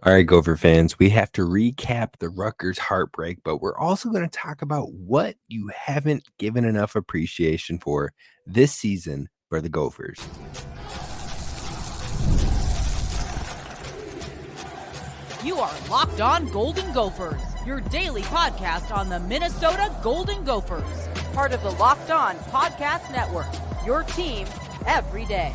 All right, Gopher fans, we have to recap the Rutgers heartbreak, but we're also going to talk about what you haven't given enough appreciation for this season for the Gophers. You are Locked On Golden Gophers, your daily podcast on the Minnesota Golden Gophers, part of the Locked On Podcast Network, your team every day.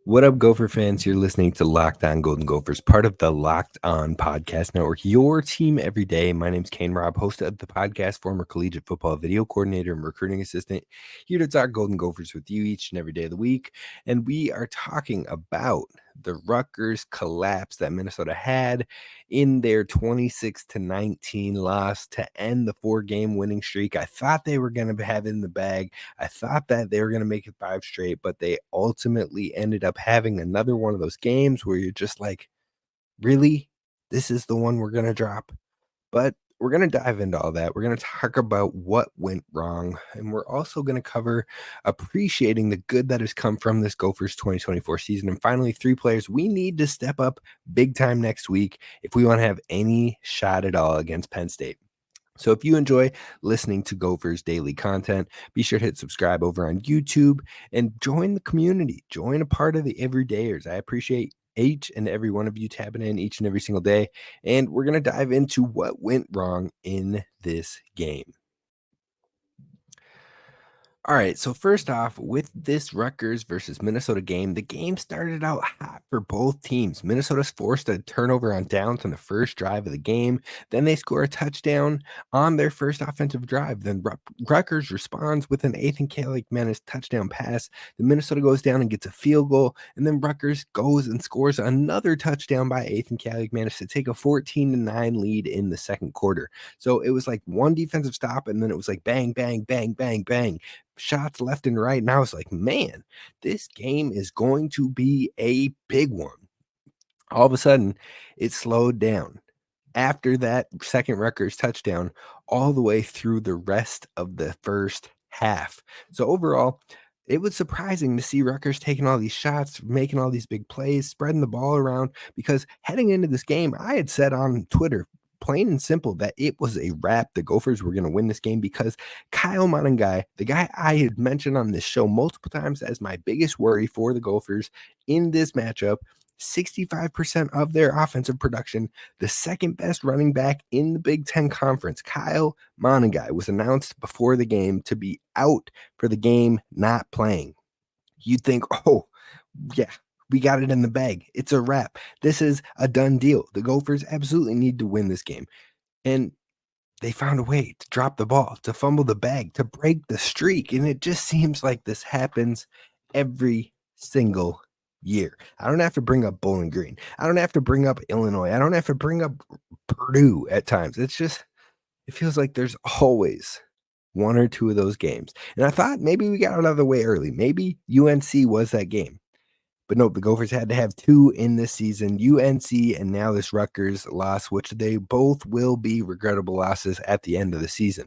What up, Gopher fans? You're listening to Locked On Golden Gophers, part of the Locked On Podcast Network, your team every day. My name's Kane Rob, host of the podcast, former collegiate football video coordinator and recruiting assistant, here to talk Golden Gophers with you each and every day of the week. And we are talking about the Rutgers collapse that Minnesota had in their 26-19 loss to end the 4-game winning streak. I thought they were going to have it in the bag. I thought that they were going to make it 5 straight, but they ultimately ended up having another one of those games where you're just like, really? This is the one we're going to drop? But we're going to dive into all that. We're going to talk about what went wrong, and we're also going to cover appreciating the good that has come from this Gophers 2024 season. And finally, 3 players we need to step up big time next week if we want to have any shot at all against Penn State. So if you enjoy listening to Gophers daily content, be sure to hit subscribe over on YouTube and join the community. Join a part of the everydayers. I appreciate each and every one of you tapping in each and every single day. And we're going to dive into what went wrong in this game. All right, so first off, with this Rutgers versus Minnesota game, the game started out hot for both teams. Minnesota's forced a turnover on downs on the first drive of the game. Then they score a touchdown on their first offensive drive. Then Rutgers responds with an Athan Kaliakmanis touchdown pass. The Minnesota goes down and gets a field goal. And then Rutgers goes and scores another touchdown by Athan Kaliakmanis to take a 14-9 lead in the second quarter. So it was like one defensive stop, and then it was like bang, bang, bang, bang, bang. Shots left and right. And I was like, man, this game is going to be a big one. All of a sudden, it slowed down after that second Rutgers touchdown all the way through the rest of the first half. So overall, it was surprising to see Rutgers taking all these shots, making all these big plays, spreading the ball around, because heading into this game, I had said on Twitter, plain and simple, that it was a wrap. The Gophers were going to win this game because Kyle Monangai, the guy I had mentioned on this show multiple times as my biggest worry for the Gophers in this matchup, 65% of their offensive production, the second best running back in the Big Ten Conference, Kyle Monangai, was announced before the game to be out for the game, not playing. You'd think, oh, yeah, we got it in the bag. It's a wrap. This is a done deal. The Gophers absolutely need to win this game. And they found a way to drop the ball, to fumble the bag, to break the streak. And it just seems like this happens every single year. I don't have to bring up Bowling Green. I don't have to bring up Illinois. I don't have to bring up Purdue at times. It's just, it feels like there's always one or two of those games. And I thought maybe we got out of the way early. Maybe UNC was that game. But nope, the Gophers had to have 2 in this season, UNC and now this Rutgers loss, which they both will be regrettable losses at the end of the season.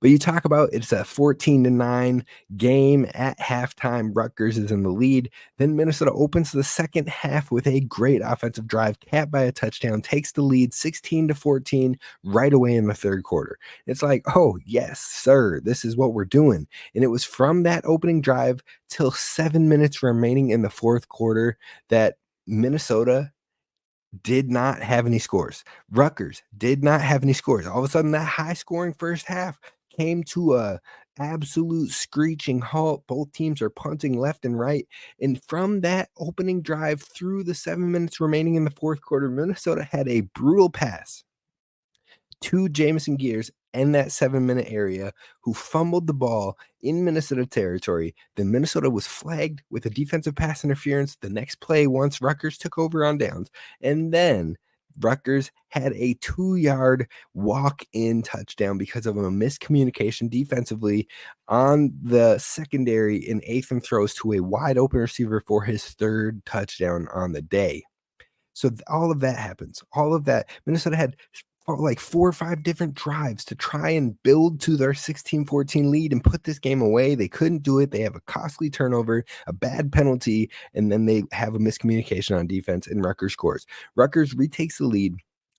But you talk about it's a 14-9 game at halftime. Rutgers is in the lead. Then Minnesota opens the second half with a great offensive drive, capped by a touchdown, takes the lead 16-14 right away in the third quarter. It's like, oh, yes, sir, this is what we're doing. And it was from that opening drive till 7 minutes remaining in the fourth quarter that Minnesota did not have any scores. Rutgers did not have any scores. All of a sudden, that high-scoring first half came to a absolute screeching halt. Both teams are punting left and right. And from that opening drive through the 7 minutes remaining in the fourth quarter, Minnesota had a brutal pass to Jamison Gears in that 7-minute area, who fumbled the ball in Minnesota territory. Then Minnesota was flagged with a defensive pass interference the next play once Rutgers took over on downs. And then Rutgers had a 2-yard walk-in touchdown because of a miscommunication defensively on the secondary, and Athan throws to a wide-open receiver for his third touchdown on the day. So all of that happens. All of that. Minnesota had like 4 or 5 different drives to try and build to their 16-14 lead and put this game away. They couldn't do it. They have a costly turnover, a bad penalty, and then they have a miscommunication on defense, and Rutgers scores. Rutgers retakes the lead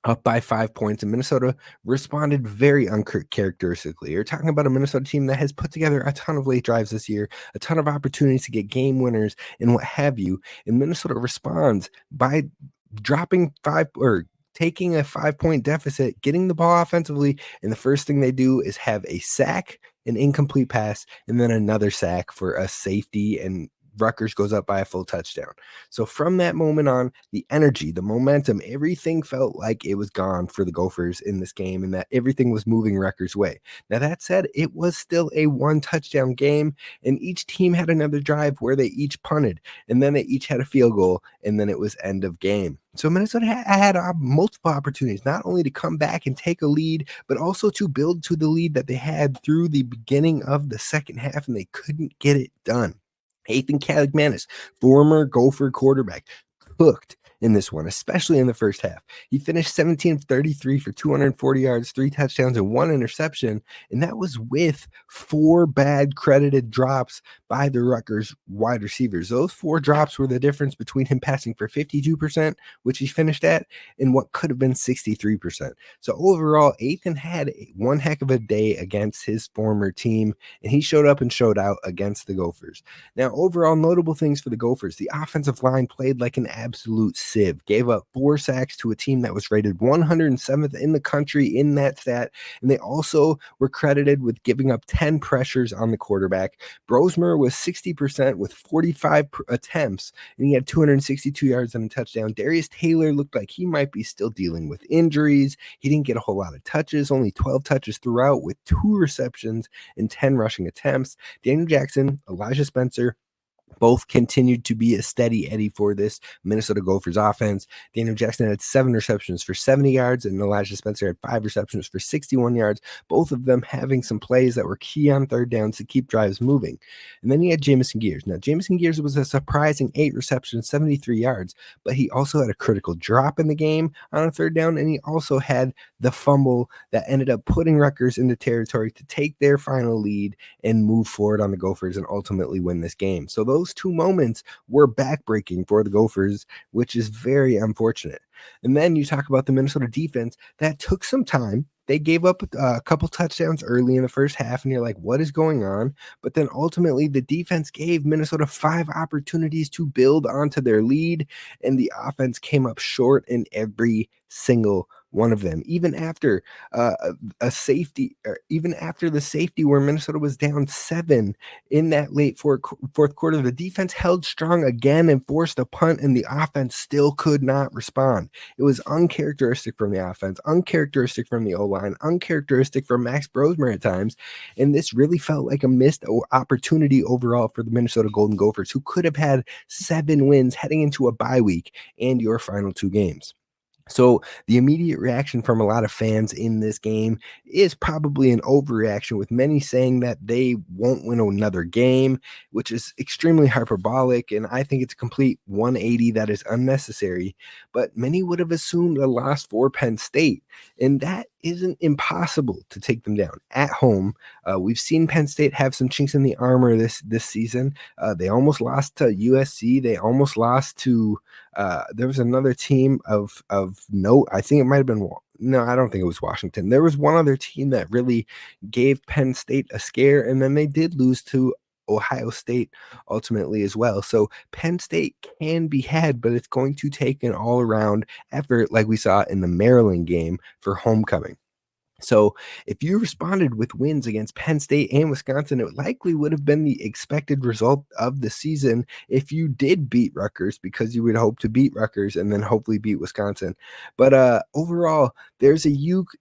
up by 5 points, and Minnesota responded very uncharacteristically. You're talking about a Minnesota team that has put together a ton of late drives this year, a ton of opportunities to get game winners and what have you, and Minnesota responds by dropping 5 or taking a 5-point deficit, getting the ball offensively, and the first thing they do is have a sack, an incomplete pass, and then another sack for a safety, and Rutgers goes up by a full touchdown. So from that moment on, the energy, the momentum, everything felt like it was gone for the Gophers in this game and that everything was moving Rutgers' way. Now, that said, it was still a 1-touchdown game, and each team had another drive where they each punted, and then they each had a field goal, and then it was end of game. So Minnesota had multiple opportunities, not only to come back and take a lead, but also to build to the lead that they had through the beginning of the second half, and they couldn't get it done. Athan Kaliakmanis, former Gopher quarterback, cooked in this one, especially in the first half. He finished 17 of 33 for 240 yards, 3 touchdowns, and 1 interception, and that was with 4 bad credited drops by the Rutgers wide receivers. Those 4 drops were the difference between him passing for 52%, which he finished at, and what could have been 63%. So overall, Athan had one heck of a day against his former team, and he showed up and showed out against the Gophers. Now, overall, notable things for the Gophers. The offensive line played like an absolute sieve, gave up 4 sacks to a team that was rated 107th in the country in that stat, and they also were credited with giving up 10 pressures on the quarterback. Brosmer was 60% with 45 attempts, and he had 262 yards and a touchdown. Darius Taylor looked like he might be still dealing with injuries. He didn't get a whole lot of touches, only 12 touches throughout with 2 receptions and 10 rushing attempts. Daniel Jackson, Elijah Spencer, both continued to be a steady Eddie for this Minnesota Gophers offense. Daniel Jackson had 7 receptions for 70 yards, and Elijah Spencer had 5 receptions for 61 yards, both of them having some plays that were key on third downs to keep drives moving. And then you had Jamison Gears. Now, Jamison Gears was a surprising 8 receptions, 73 yards, but he also had a critical drop in the game on a third down, and he also had the fumble that ended up putting Rutgers into territory to take their final lead and move forward on the Gophers and ultimately win this game. So those 2 moments were backbreaking for the Gophers, which is very unfortunate. And then you talk about the Minnesota defense that took some time. They gave up a couple touchdowns early in the first half, and you're like, what is going on? But then ultimately, the defense gave Minnesota 5 opportunities to build onto their lead, and the offense came up short in every single one of them. Even after a safety, or even after the safety where Minnesota was down 7 in that late fourth quarter, the defense held strong again and forced a punt, and the offense still could not respond. It was uncharacteristic from the offense, uncharacteristic from the O-line, uncharacteristic from Max Brosmer at times, and this really felt like a missed opportunity overall for the Minnesota Golden Gophers, who could have had 7 wins heading into a bye week and your final 2 games. So the immediate reaction from a lot of fans in this game is probably an overreaction, with many saying that they won't win another game, which is extremely hyperbolic, and I think it's a complete 180 that is unnecessary. But many would have assumed a loss for Penn State, and that isn't impossible to take them down at home. We've seen Penn State have some chinks in the armor this season. They almost lost to USC. They almost lost to there was another team of note. I think it might have been, no, I don't think it was Washington. There was one other team that really gave Penn State a scare, and then they did lose to Ohio State ultimately as well. So Penn State can be had, but it's going to take an all-around effort like we saw in the Maryland game for homecoming. So if you responded with wins against Penn State and Wisconsin, it likely would have been the expected result of the season if you did beat Rutgers, because you would hope to beat Rutgers and then hopefully beat Wisconsin. But overall, there's a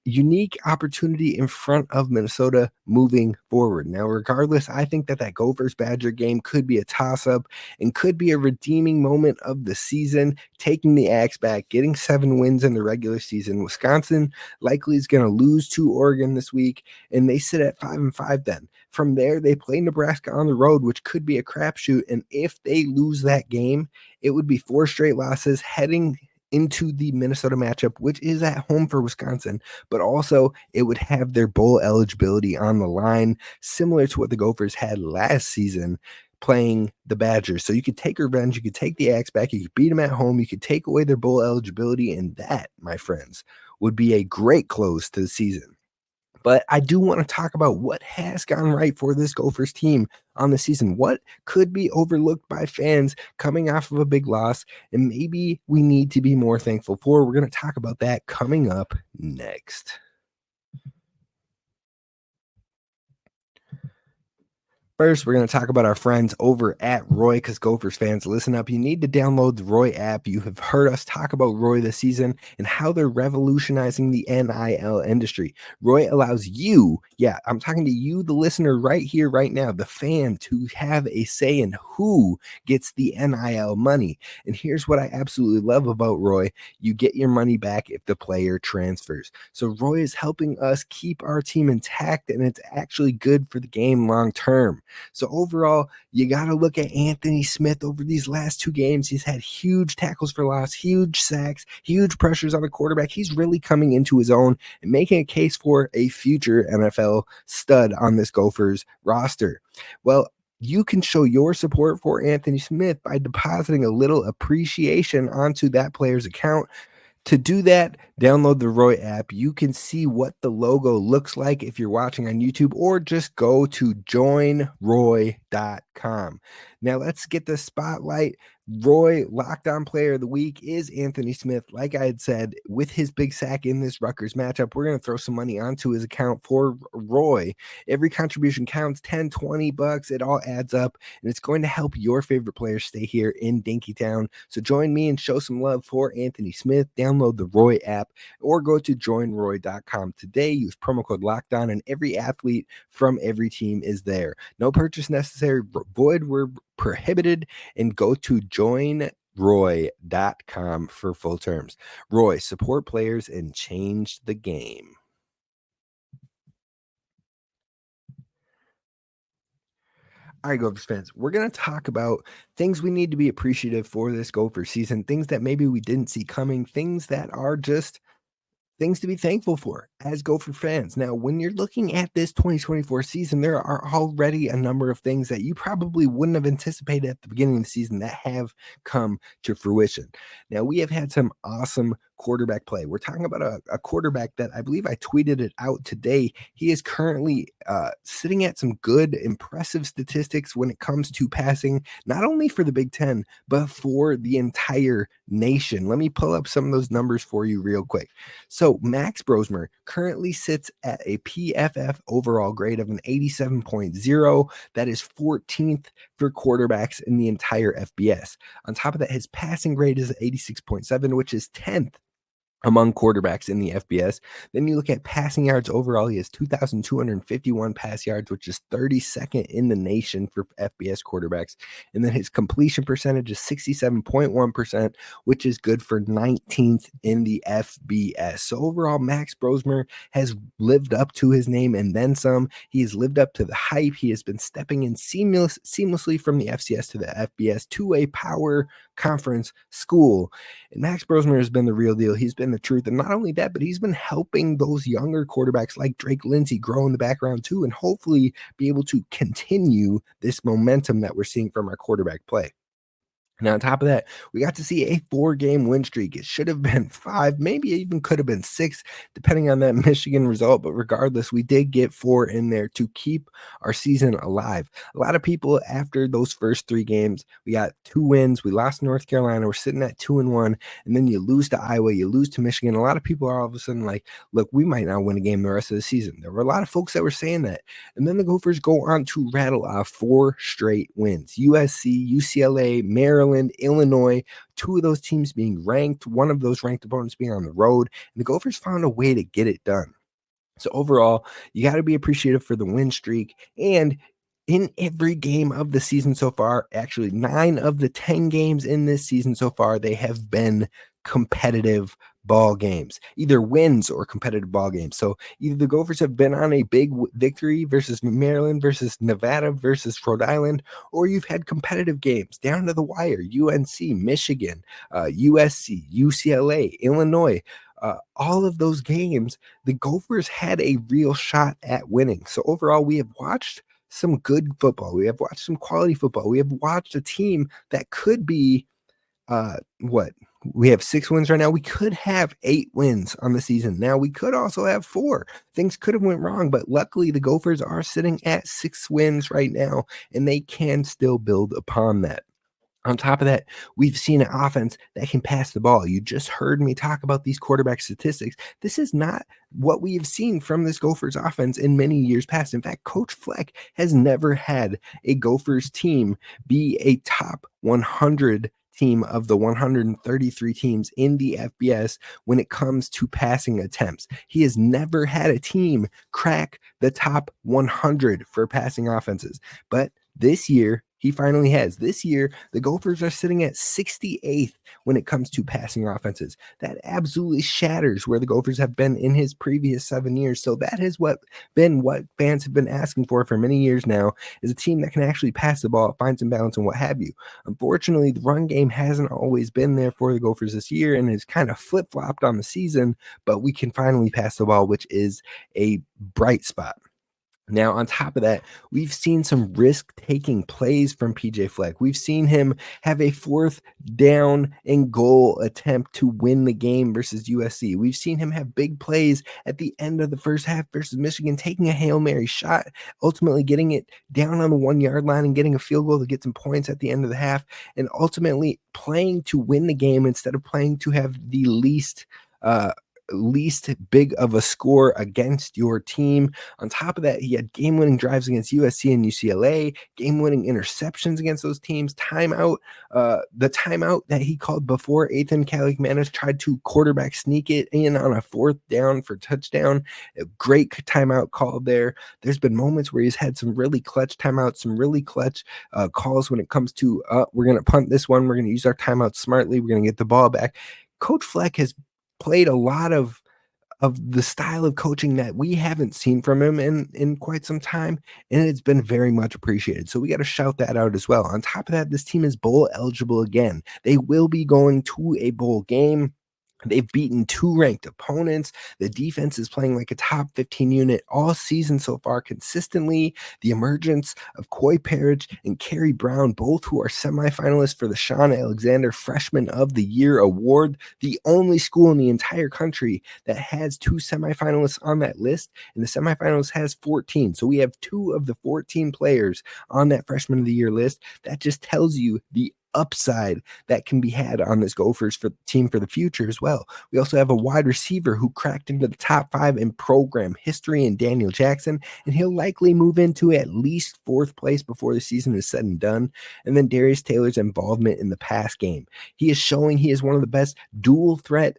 unique opportunity in front of Minnesota moving forward. Now, regardless, I think that Gophers-Badger game could be a toss-up and could be a redeeming moment of the season, taking the Axe back, getting 7 wins in the regular season. Wisconsin likely is going to lose to Oregon this week, and they sit at 5-5 then. From there, they play Nebraska on the road, which could be a crapshoot, and if they lose that game, it would be 4 straight losses heading into the Minnesota matchup, which is at home for Wisconsin, but also it would have their bowl eligibility on the line, similar to what the Gophers had last season playing the Badgers. So you could take revenge, you could take the Axe back, you could beat them at home, you could take away their bowl eligibility, and that, my friends, would be a great close to the season. But I do want to talk about what has gone right for this Gophers team on the season. What could be overlooked by fans coming off of a big loss, and maybe we need to be more thankful for. We're going to talk about that coming up next. First, we're going to talk about our friends over at Roy, because Gophers fans, listen up. You need to download the Roy app. You have heard us talk about Roy this season and how they're revolutionizing the NIL industry. Roy allows you, I'm talking to you, the listener right here, right now, the fan, to have a say in who gets the NIL money. And here's what I absolutely love about Roy. You get your money back if the player transfers. So Roy is helping us keep our team intact, and it's actually good for the game long term. So overall, you got to look at Anthony Smith over these last 2 games. He's had huge tackles for loss, huge sacks, huge pressures on the quarterback. He's really coming into his own and making a case for a future NFL stud on this Gophers roster. Well, you can show your support for Anthony Smith by depositing a little appreciation onto that player's account. To do that, download the Roy app. You can see what the logo looks like if you're watching on YouTube, or just go to joinroy.com. Now let's get the spotlight. Roy Locked On Player of the Week is Anthony Smith. Like I had said, with his big sack in this Rutgers matchup, we're going to throw some money onto his account for Roy. Every contribution counts, $10, $20. It all adds up, and it's going to help your favorite players stay here in Dinkytown. So join me and show some love for Anthony Smith. Download the Roy app or go to joinroy.com today. Use promo code LOCKEDON, and every athlete from every team is there. No purchase necessary. Void where prohibited, and go to joinroy.com for full terms. Roy, support players and change the game. All right, Gophers fans, we're going to talk about things we need to be appreciative for this Gopher season, things that maybe we didn't see coming, things that are just things to be thankful for as Gopher fans. Now, when you're looking at this 2024 season, there are already a number of things that you probably wouldn't have anticipated at the beginning of the season that have come to fruition. Now, we have had some awesome quarterback play. We're talking about a quarterback that I believe I tweeted it out today. He is currently sitting at some good, impressive statistics when it comes to passing, not only for the Big Ten, but for the entire nation. Let me pull up some of those numbers for you real quick. So Max Brosmer currently sits at a PFF overall grade of an 87.0. That is 14th for quarterbacks in the entire FBS. On top of that, his passing grade is 86.7, which is 10th among quarterbacks in the FBS. Then you look at passing yards overall, he has 2,251 pass yards, which is 32nd in the nation for FBS quarterbacks. And then his completion percentage is 67.1%, which is good for 19th in the FBS. So overall, Max Brosmer has lived up to his name and then some. He has lived up to the hype. He has been stepping in seamlessly from the FCS to the FBS to a power conference school. And Max Brosmer has been the real deal. He's been the truth. And not only that, but he's been helping those younger quarterbacks like Drake Lindsey grow in the background too, and hopefully be able to continue this momentum that we're seeing from our quarterback play. Now, on top of that, we got to see a 4-game win streak. It should have been 5, maybe even could have been 6, depending on that Michigan result. But regardless, we did get 4 in there to keep our season alive. A lot of people, after those first 3 games, we got 2 wins. We lost to North Carolina. We're sitting at 2-1. And then you lose to Iowa. You lose to Michigan. A lot of people are all of a sudden like, look, we might not win a game the rest of the season. There were a lot of folks that were saying that. And then the Gophers go on to rattle off 4 straight wins. USC, UCLA, Maryland, Illinois, 2 of those teams being ranked, 1 of those ranked opponents being on the road, and the Gophers found a way to get it done. So overall, you got to be appreciative for the win streak. And in every game of the season so far, actually 9 of the 10 games in this season so far, they have been competitive ball games, either wins or competitive ball games. So either the Gophers have been on a big victory versus Maryland versus Nevada versus Rhode Island, or you've had competitive games down to the wire, UNC, Michigan, USC, UCLA, Illinois. All of those games, the Gophers had a real shot at winning. So overall, we have watched some good football. We have watched some quality football. We have watched a team that could be we have 6 wins right now. We could have 8 wins on the season. Now we could also have 4. Things could have went wrong, but luckily the Gophers are sitting at 6 wins right now, and they can still build upon that. On top of that, we've seen an offense that can pass the ball. You just heard me talk about these quarterback statistics. This is not what we have seen from this Gophers offense in many years past. In fact, Coach Fleck has never had a Gophers team be a top 100 team of the 133 teams in the FBS when it comes to passing attempts. He has never had a team crack the top 100 for passing offenses. But this year, he finally has. This year, the Gophers are sitting at 68th when it comes to passing offenses. That absolutely shatters where the Gophers have been in his previous 7 years. So that has what fans have been asking for many years now, is a team that can actually pass the ball, find some balance, and what have you. Unfortunately, the run game hasn't always been there for the Gophers this year and has kind of flip-flopped on the season, but we can finally pass the ball, which is a bright spot. Now, on top of that, we've seen some risk-taking plays from PJ Fleck. We've seen him have a 4th down and goal attempt to win the game versus USC. We've seen him have big plays at the end of the first half versus Michigan, taking a Hail Mary shot, ultimately getting it down on the 1-yard line and getting a field goal to get some points at the end of the half, and ultimately playing to win the game instead of playing to have the least big of a score against your team. On top of that, he had game-winning drives against USC and UCLA, game-winning interceptions against those teams, the timeout that he called before Athan Kaliakmanis tried to quarterback sneak it in on a 4th down for touchdown. A great timeout call there. There's been moments where he's had some really clutch timeouts, some really clutch calls when it comes to, we're going to punt this one, we're going to use our timeout smartly, we're going to get the ball back. Coach Fleck has played a lot of the style of coaching that we haven't seen from him in quite some time, and it's been very much appreciated. So we got to shout that out as well. On top of that, this team is bowl eligible again. They will be going to a bowl game. They've beaten 2 ranked opponents. The defense is playing like a top 15 unit all season so far consistently. The emergence of Coy Parrish and Kerry Brown, both who are semifinalists for the Sean Alexander Freshman of the Year award, the only school in the entire country that has 2 semifinalists on that list, and the semifinalists has 14. So we have 2 of the 14 players on that Freshman of the Year list. That just tells you the upside that can be had on this Gophers for the team for the future as well. We also have a wide receiver who cracked into the top 5 in program history in Daniel Jackson, and he'll likely move into at least 4th place before the season is said and done. And then Darius Taylor's involvement in the pass game. He is showing he is one of the best dual threat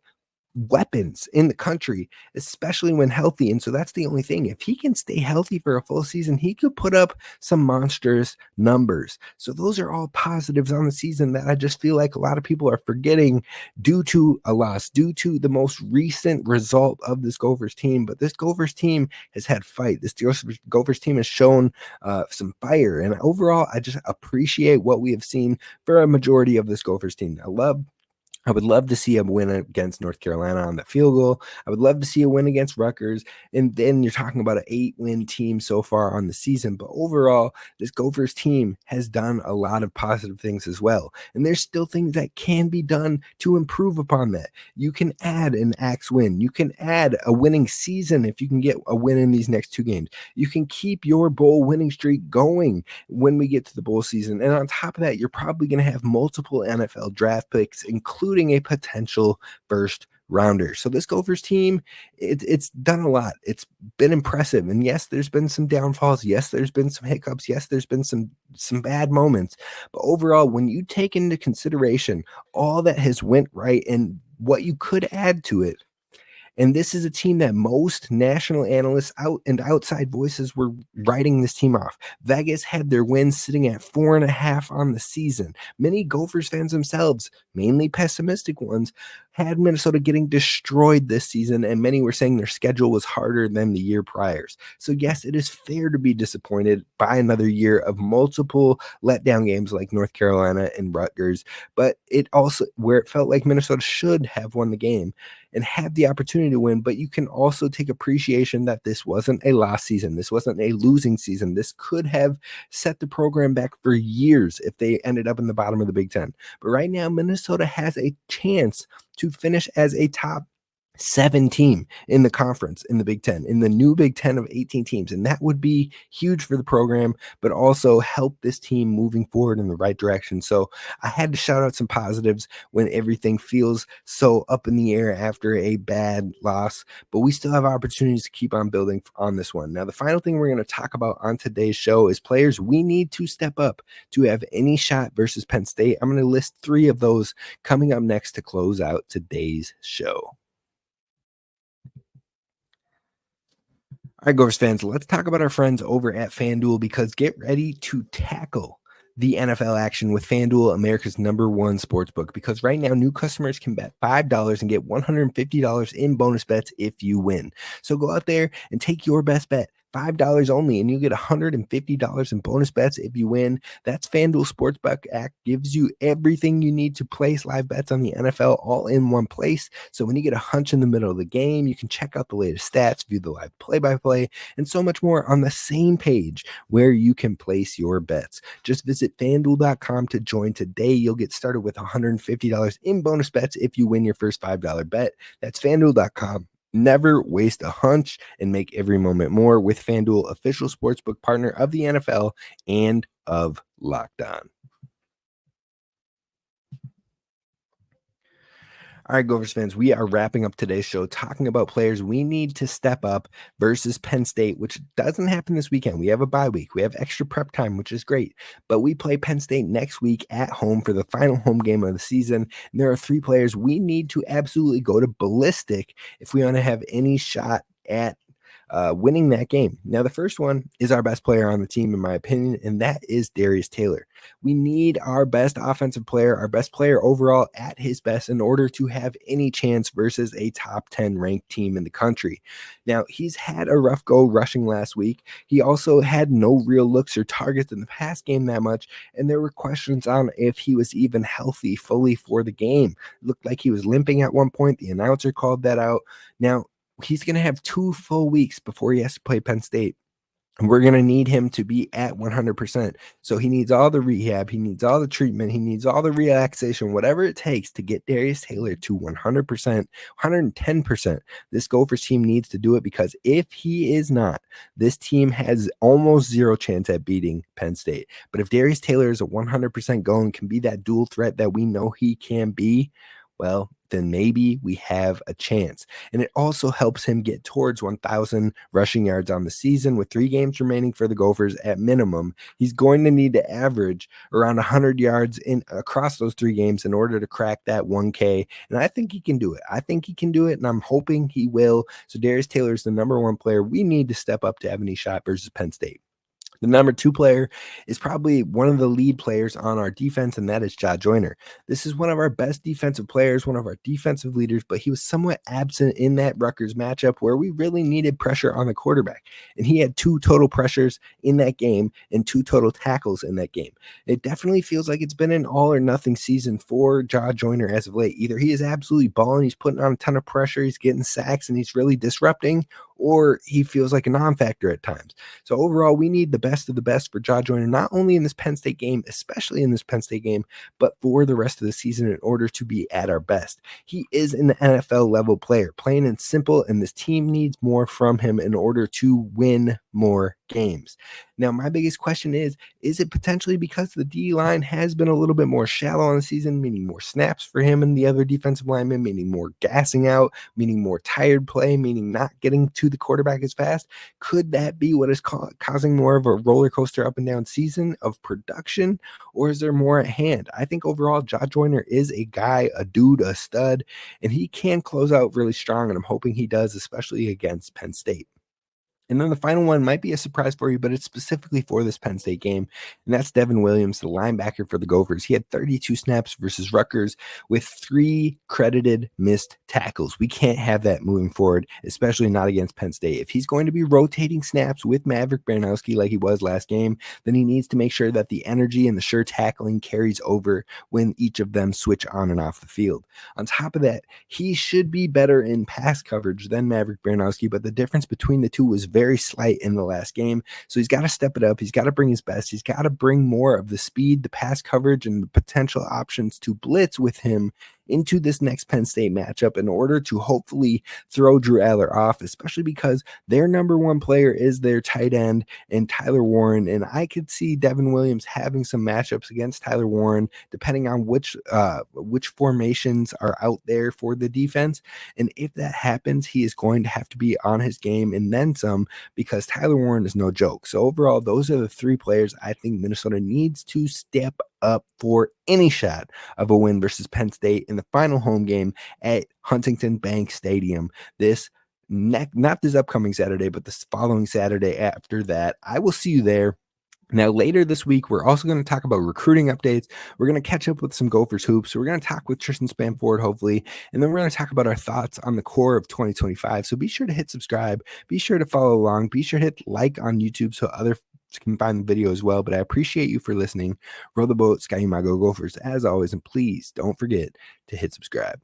weapons in the country, especially when healthy. And so that's the only thing. If he can stay healthy for a full season, he could put up some monstrous numbers. So those are all positives on the season that I just feel like a lot of people are forgetting due to a loss, due to the most recent result of this Gophers team. But this Gophers team has had fight. This Gophers team has shown some fire. And overall, I just appreciate what we have seen for a majority of this Gophers team. I would love to see a win against North Carolina on the field goal. I would love to see a win against Rutgers. And then you're talking about an 8-win team so far on the season. But overall, this Gophers team has done a lot of positive things as well. And there's still things that can be done to improve upon that. You can add an axe win. You can add a winning season if you can get a win in these next 2 games. You can keep your bowl winning streak going when we get to the bowl season. And on top of that, you're probably going to have multiple NFL draft picks, including a potential 1st rounder. So this Gophers team, it's done a lot. It's been impressive. And yes, there's been some downfalls. Yes, there's been some hiccups. Yes, there's been some bad moments. But overall, when you take into consideration all that has went right and what you could add to it, and this is a team that most national analysts and outside voices were writing this team off. Vegas had their wins sitting at 4.5 on the season. Many Gophers fans themselves, mainly pessimistic ones, had Minnesota getting destroyed this season, and many were saying their schedule was harder than the year prior. So yes, it is fair to be disappointed by another year of multiple letdown games like North Carolina and Rutgers, but it also where it felt like Minnesota should have won the game and had the opportunity to win, but you can also take appreciation that this wasn't a lost season. This wasn't a losing season. This could have set the program back for years if they ended up in the bottom of the Big Ten. But right now, Minnesota has a chance to finish as a top 7 team in the conference in the Big Ten, in the new Big Ten of 18 teams. And that would be huge for the program, but also help this team moving forward in the right direction. So I had to shout out some positives when everything feels so up in the air after a bad loss, but we still have opportunities to keep on building on this one. Now, the final thing we're going to talk about on today's show is players we need to step up to have any shot versus Penn State. I'm going to list 3 of those coming up next to close out today's show. All right, Gophers fans, let's talk about our friends over at FanDuel, because get ready to tackle the NFL action with FanDuel, America's #1 sportsbook, because right now new customers can bet $5 and get $150 in bonus bets if you win. So go out there and take your best bet. $5 only, and you get $150 in bonus bets if you win. That's FanDuel Sportsbook app, gives you everything you need to place live bets on the NFL all in one place. So when you get a hunch in the middle of the game, you can check out the latest stats, view the live play-by-play, and so much more on the same page where you can place your bets. Just visit FanDuel.com to join today. You'll get started with $150 in bonus bets if you win your first $5 bet. That's FanDuel.com. Never waste a hunch and make every moment more with FanDuel, official sportsbook partner of the NFL and of Locked On. All right, Gophers fans, we are wrapping up today's show talking about players we need to step up versus Penn State, which doesn't happen this weekend. We have a bye week. We have extra prep time, which is great. But we play Penn State next week at home for the final home game of the season. And there are 3 players we need to absolutely go to ballistic if we want to have any shot at winning that game. Now, the first one is our best player on the team, in my opinion, and that is Darius Taylor. We need our best offensive player, our best player overall at his best in order to have any chance versus a top 10 ranked team in the country. Now, he's had a rough go rushing last week. He also had no real looks or targets in the pass game that much, and there were questions on if he was even healthy fully for the game. It looked like he was limping at one point. The announcer called that out. Now, he's going to have 2 full weeks before he has to play Penn State. And we're going to need him to be at 100%. So he needs all the rehab. He needs all the treatment. He needs all the relaxation, whatever it takes to get Darius Taylor to 100%, 110%. This Gophers team needs to do it, because if he is not, this team has almost 0 chance at beating Penn State. But if Darius Taylor is a 100% go and can be that dual threat that we know he can be, well, then maybe we have a chance. And it also helps him get towards 1,000 rushing yards on the season. With 3 games remaining for the Gophers at minimum, he's going to need to average around 100 yards in across those 3 games in order to crack that 1K. And I think he can do it. And I'm hoping he will. So Darius Taylor is the #1 player we need to step up to have any shot versus Penn State. The #2 player is probably one of the lead players on our defense, and that is Ja Joyner. This is one of our best defensive players, one of our defensive leaders, but he was somewhat absent in that Rutgers matchup where we really needed pressure on the quarterback. And he had 2 total pressures in that game and 2 total tackles in that game. It definitely feels like it's been an all or nothing season for Ja Joyner as of late. Either he is absolutely balling, he's putting on a ton of pressure, he's getting sacks, and he's really disrupting, or he feels like a non-factor at times. So overall, we need the best of the best for Ja Joyner, not only in this Penn State game, especially in this Penn State game, but for the rest of the season in order to be at our best. He is an NFL level player, plain and simple, and this team needs more from him in order to win more games. Now, my biggest question is it potentially because the D line has been a little bit more shallow on the season, meaning more snaps for him and the other defensive linemen, meaning more gassing out, meaning more tired play, meaning not getting to the quarterback as fast? Could that be what is causing more of a roller coaster up and down season of production, or is there more at hand? I think overall, Ja Joyner is a guy, a dude, a stud, and he can close out really strong, and I'm hoping he does, especially against Penn State. And then the final one might be a surprise for you, but it's specifically for this Penn State game. And that's Devin Williams, the linebacker for the Gophers. He had 32 snaps versus Rutgers with 3 credited missed tackles. We can't have that moving forward, especially not against Penn State. If he's going to be rotating snaps with Maverick Baranowski like he was last game, then he needs to make sure that the energy and the sure tackling carries over when each of them switch on and off the field. On top of that, he should be better in pass coverage than Maverick Baranowski, but the difference between the two was very slight in the last game. So he's got to step it up. He's got to bring his best. He's got to bring more of the speed, the pass coverage, and the potential options to blitz with him into this next Penn State matchup in order to hopefully throw Drew Aller off, especially because their number one player is their tight end and Tyler Warren. And I could see Devin Williams having some matchups against Tyler Warren, depending on which formations are out there for the defense. And if that happens, he is going to have to be on his game and then some, because Tyler Warren is no joke. So overall, those are the 3 players I think Minnesota needs to step up for any shot of a win versus Penn State in the final home game at Huntington Bank Stadium. Not this upcoming Saturday, but this following Saturday after that. I will see you there. Now, later this week, we're also going to talk about recruiting updates. We're going to catch up with some Gophers hoops. So we're going to talk with Tristyn Spann-Ford, hopefully, and then we're going to talk about our thoughts on the core of 2025. So be sure to hit subscribe. Be sure to follow along. Be sure to hit like on YouTube so others can find the video as well. But I appreciate you for listening. Row the boat, Sky Go Gophers, as always, and please don't forget to hit subscribe.